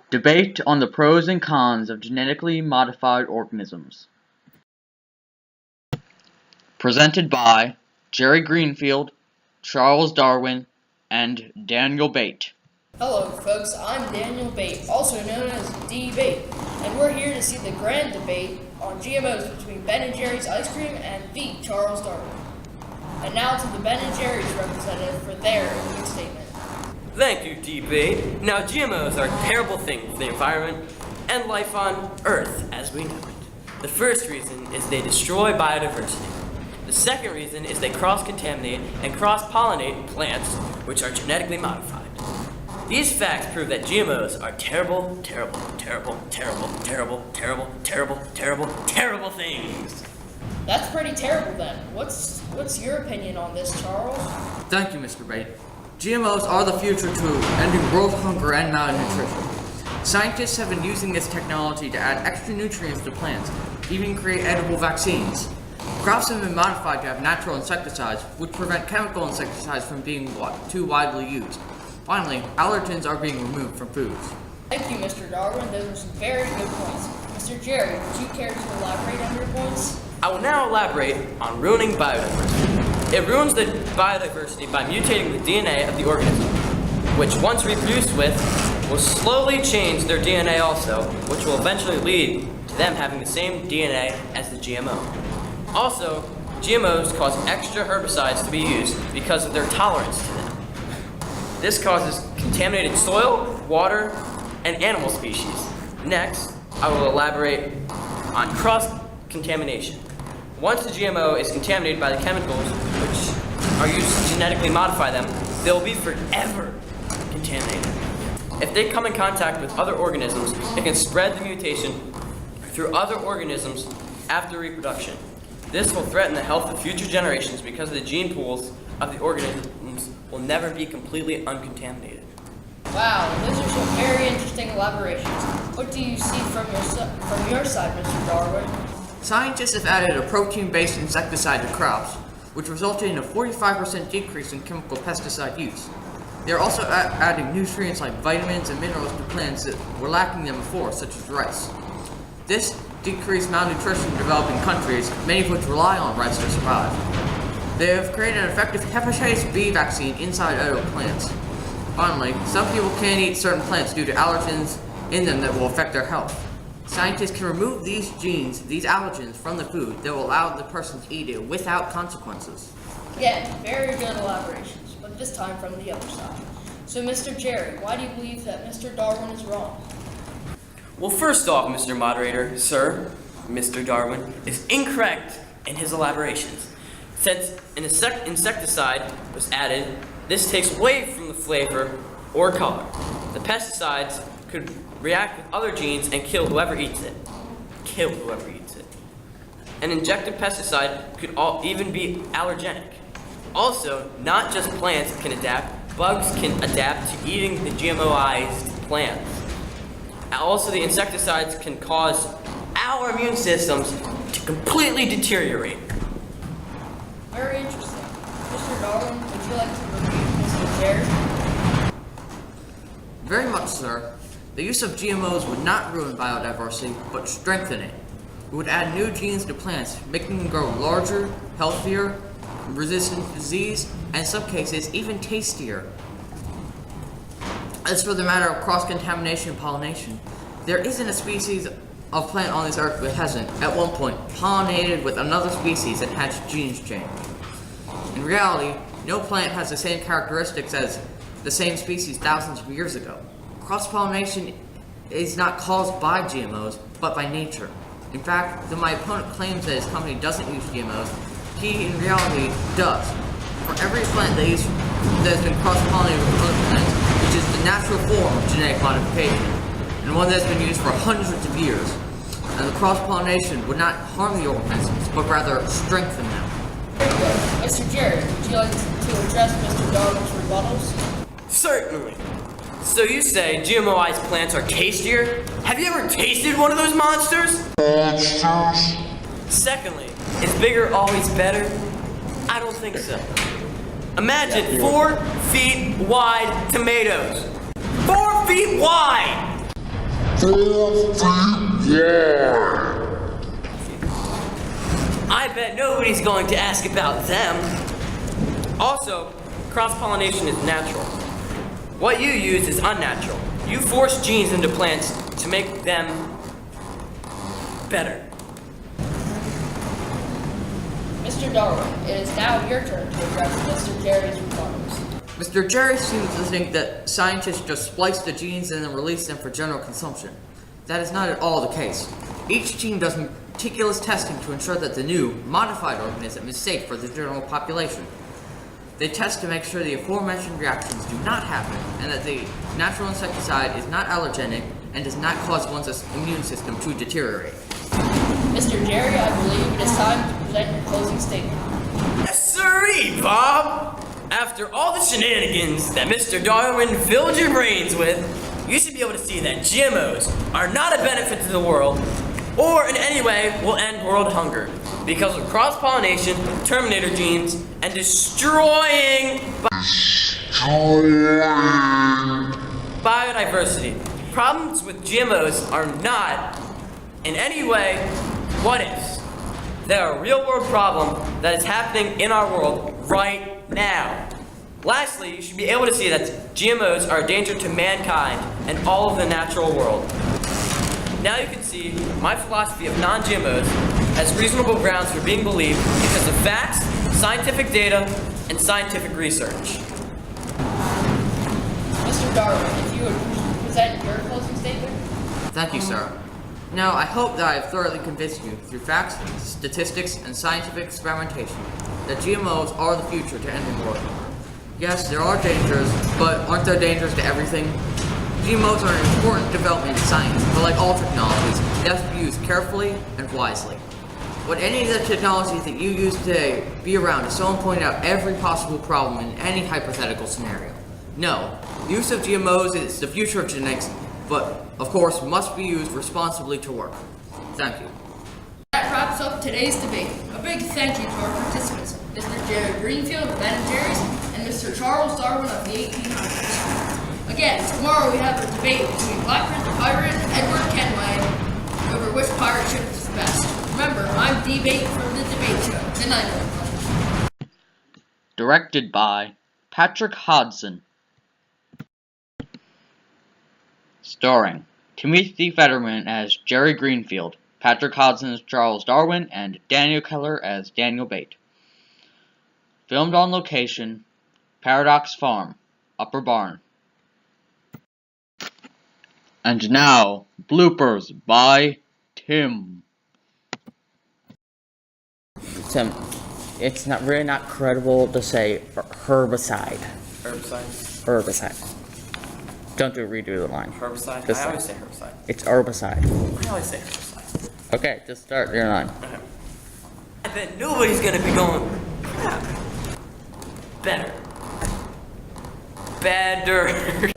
Debate on the pros and cons of genetically modified organisms. Presented by Jerry Greenfield, Charles Darwin, and Daniel Bate. Hello folks, I'm Daniel Bate, also known as D-Bate, and we're here to see the grand debate on GMOs between Ben & Jerry's ice cream and the Charles Darwin. And now to the Ben & Jerry's representative for their opening statement. Thank you, D-Bate. Now, GMOs are terrible things for the environment and life on Earth as we know it. The first reason is they destroy biodiversity. The second reason is they cross-contaminate and cross-pollinate plants which are genetically modified. These facts prove that GMOs are terrible, terrible, terrible, terrible, terrible, terrible, terrible, terrible, terrible things. That's pretty terrible then. What's your opinion on this, Charles? Thank you, Mr. Bate. GMOs are the future to ending world hunger and malnutrition. Scientists have been using this technology to add extra nutrients to plants, even create edible vaccines. Crops have been modified to have natural insecticides, which prevent chemical insecticides from being too widely used. Finally, allergens are being removed from foods. Thank you, Mr. Darwin. Those are some very good points. Mr. Jerry, would you care to elaborate on your points? I will now elaborate on ruining biodiversity. It ruins the biodiversity by mutating the DNA of the organism, which once reproduced with, will slowly change their DNA also, which will eventually lead to them having the same DNA as the GMO. Also, GMOs cause extra herbicides to be used because of their tolerance to them. This causes contaminated soil, water, and animal species. Next, I will elaborate on cross-contamination. Once the GMO is contaminated by the chemicals which are used to genetically modify them, they'll be forever contaminated. If they come in contact with other organisms, it can spread the mutation through other organisms after reproduction. This will threaten the health of future generations because the gene pools of the organisms will never be completely uncontaminated. Wow, those are some very interesting elaborations. What do you see from your side, Mr. Darwin? Scientists have added a protein-based insecticide to crops, which resulted in a 45% decrease in chemical pesticide use. They are also adding nutrients like vitamins and minerals to plants that were lacking them before, such as rice. This decreased malnutrition in developing countries, many of which rely on rice to survive. They have created an effective hepatitis B vaccine inside edible plants. Finally, some people can't eat certain plants due to allergens in them that will affect their health. Scientists can remove these allergens from the food that will allow the person to eat it without consequences. Again, very good elaborations, but this time from the other side. So, Mr. Jerry, why do you believe that Mr. Darwin is wrong? Well, first off, Mr. Moderator, sir, Mr. Darwin is incorrect in his elaborations. Since an insecticide was added, this takes away from the flavor or color. The pesticides could react with other genes and kill whoever eats it. An injected pesticide could even be allergenic. Also, not just plants can adapt, bugs can adapt to eating the GMOized plants. Also, the insecticides can cause our immune systems to completely deteriorate. Very interesting. Mr. Darwin, would you like to review Mr. Jerry? Very much, sir. The use of GMOs would not ruin biodiversity, but strengthen it. It would add new genes to plants, making them grow larger, healthier, resistant to disease, and in some cases, even tastier. As for the matter of cross-contamination and pollination, there isn't a species of plant on this earth that hasn't, at one point, pollinated with another species and had genes change. In reality, no plant has the same characteristics as the same species thousands of years ago. Cross-pollination is not caused by GMOs, but by nature. In fact, though my opponent claims that his company doesn't use GMOs, he in reality does. For every plant that has been cross-pollinated with other plants, which is the natural form of genetic modification, and one that's been used for hundreds of years, and the cross-pollination would not harm the organisms, but rather strengthen them. Very good. Mr. Jerry, would you like to address Mr. Darwin's rebuttals? Certainly. So you say GMOized plants are tastier? Have you ever tasted one of those monsters? Secondly, is bigger always better? I don't think so. Imagine 4 feet wide tomatoes. 4 feet wide! I bet nobody's going to ask about them. Also, cross-pollination is natural. What you use is unnatural. You force genes into plants to make them better. Mr. Darwin, it is now your turn to address Mr. Jerry's remarks. Mr. Jerry seems to think that scientists just splice the genes and then release them for general consumption. That is not at all the case. Each team does meticulous testing to ensure that the new, modified organism is safe for the general population. They test to make sure the aforementioned reactions do not happen, and that the natural insecticide is not allergenic and does not cause one's immune system to deteriorate. Mr. Jerry, I believe it is time to present your closing statement. Yes, sirree, Bob! After all the shenanigans that Mr. Darwin filled your brains with, you should be able to see that GMOs are not a benefit to the world, or in any way will end world hunger, because of cross-pollination, terminator genes, and destroying biodiversity. Problems with GMOs are not, in any way, what-ifs. They're a real-world problem that is happening in our world right now. Lastly, you should be able to see that GMOs are a danger to mankind and all of the natural world. Now you can see my philosophy of non-GMOs as reasonable grounds for being believed because of facts, scientific data, and scientific research. Mr. Darwin, if you would present your closing statement. Thank you, sir. Now, I hope that I have thoroughly convinced you through facts, statistics, and scientific experimentation that GMOs are the future to ending world hunger. Yes, there are dangers, but aren't there dangers to everything? GMOs are an important development in science, but like all technologies, they have to be used carefully and wisely. Would any of the technologies that you use today be around if someone pointed out every possible problem in any hypothetical scenario? No. The use of GMOs is the future of genetics, but, of course, must be used responsibly to work. Thank you. That wraps up today's debate. A big thank you to our participants, Mr. Jerry Greenfield of Ben & Jerry's and Mr. Charles Darwin of the 1800s. Again, tomorrow we have a debate between Black Panther Pirate and Edward Kenway over which pirate ship is the best. Remember, I'm Debate from the Debate Show. Good night, everyone. Directed by Patrick Hodson. Starring Timothy Fetterman as Jerry Greenfield, Patrick Hodson as Charles Darwin, and Daniel Keller as Daniel Bate. Filmed on location, Paradox Farm, Upper Barn. And now, bloopers by Tim. Tim, it's not really not credible to say herbicide. Herbicide. Don't redo the line. Herbicide? Just I always say herbicide. It's herbicide. I always say herbicide. Okay, just start your line. Okay. I bet nobody's gonna be going, crap. Better. Badder.